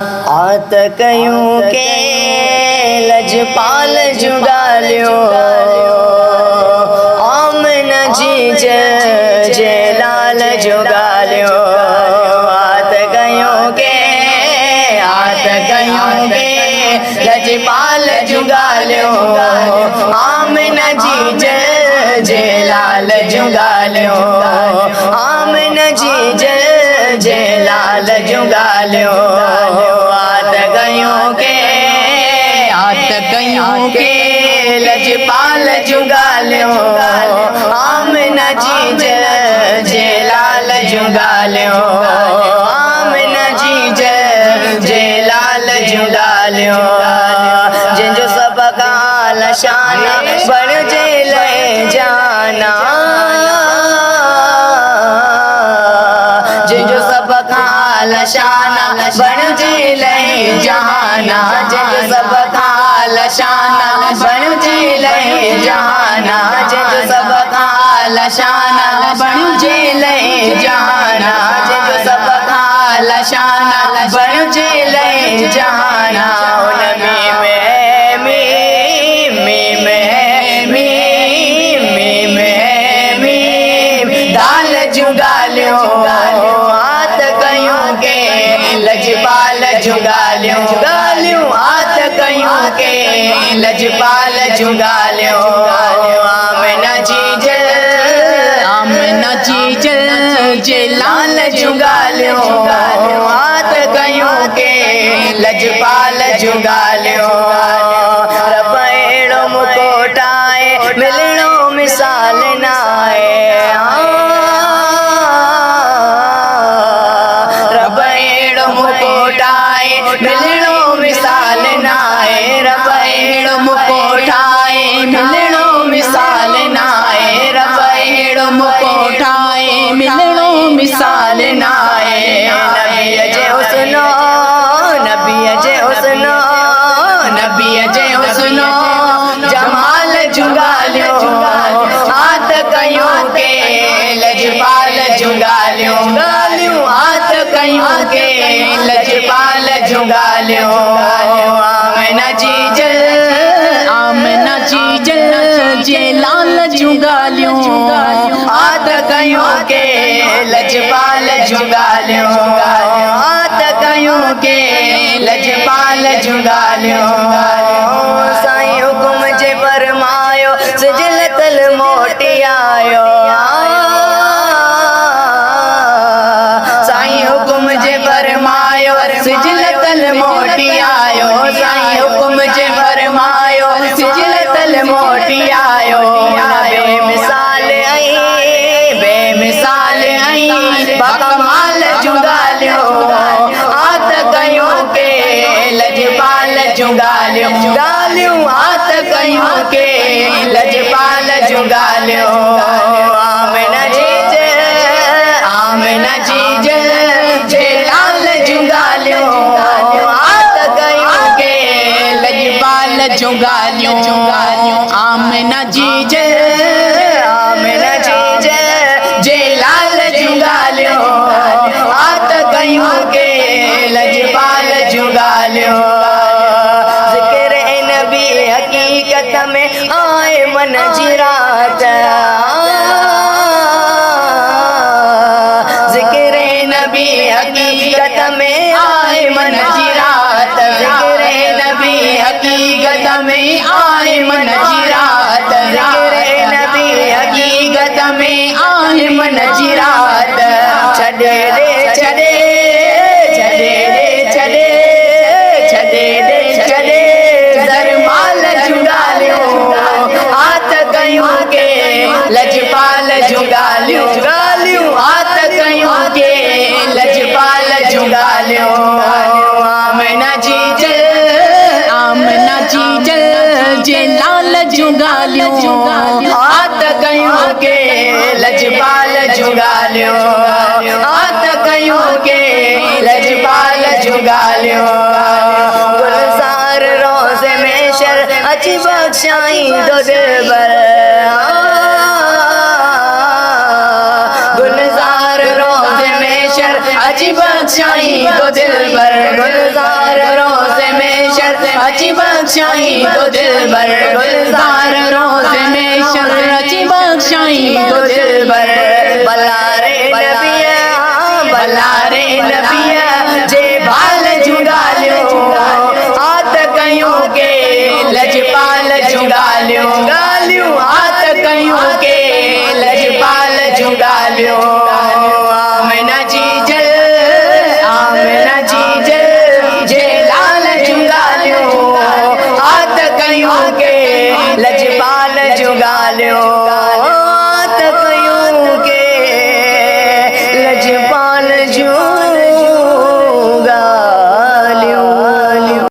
आत कयूं के लजपाल जुगालियो आमना जीज जेलाल जुगालियो आत कयूं के लजपाल जुगालियो आमना जीज जेलाल जुगालियो आमना जीज जेलाल जुगालियो आत कयूं के लजपाल जुगालियो आमना जीज जेलाल जुगालियो आमना जीज जेलाल जुगालियो जिंजो सब काल शाना बण जे ले जाना जिंजो सब काल शाना बण जे ले जाना जिंजो सब काल शाना बण जे ले जाना जिंजो सब काल शाना बण जे ले जाना जिंजो सब काल शाना बण जे ले जाना दाल जुगालियो आत कयूं के लजपाल जुगालियो गालियो आत कयूं के लजपाल जुगालियो आमना जीज जेलाल जुगालियो आत कयूं के लजपाल जुगालियो रब एड़ो मुकोटाए मिलणो मिसाल नाए रब एड़ो मुकोटाए मिलणो मिसाल नाए रब एड़ो मुकोटाए मिलणो मिसाल नाए रब एड़ो मुकोटाए मिलणो मिसाल नाए नबी जे हुस्नो जमाल जुगालियो आत कयूं के लजपाल जुगालियो गालियो आत कयूं के लजपाल जुगालियो आमना जीज जेलाल जुगालियो आत कयूं के लजपाल जुगालियो आत कयूं के लजपाल जुगालियो साईं हुकुम जे फरमायो सिजल तल मोटी आयो साईं हुकुम जे फरमायो सिजल तल मोटी आयो साईं हुकुम जे फरमायो सिजल तल मोटी आयो बेमिसाल आई बकमाल जुगालियो आत कयूं के लजपाल जुगालियो गालियो आत कयूं के लजपाल जुगालियो आमना जीज जेलाल जुगालियो आत कयूं के लजपाल जुगालियो आमना जीज जेलाल जुगालियो आत कयूं के लजपाल जुगालियो ज़िक्र नबी हकीकत में आए मन जी रात ज़िक्र नबी हकीकत में आए मन जी रात ज़िक्र नबी हकीकत में आए मन जी रात ज़िक्र नबी हकीकत में आए मन जी रात छड़े जरमाल जुगालियो आत कयूं के लजपाल जुगालियो गालियो आत कयूं के लजपाल जुगालियो आमना जीज जेलाल जुगालियो आत कयूं के लजपाल जुगालियो आत कयूं के लजपाल जुगालियो गुलजार रोज़े में शर अची बख्शाई दो दिलबर गुलजार रोज़े में शर अची बख्शाई तो दिल भर गुलजार रोज़े में शर अची बख्शाई तो दिल भर गुलजार रोज़े में शर अची बख्शाई तो दिल भर बलारे नबिया बलारे नबिया जे बाल जुगालियो हाथ कयूं के लजपाल जुगालियो गालियो हाथ कयूं के लजपाल जुगालियो आमना जी जल जे लाल जुगालियो हाथ कयूं के लजपाल जुगालियो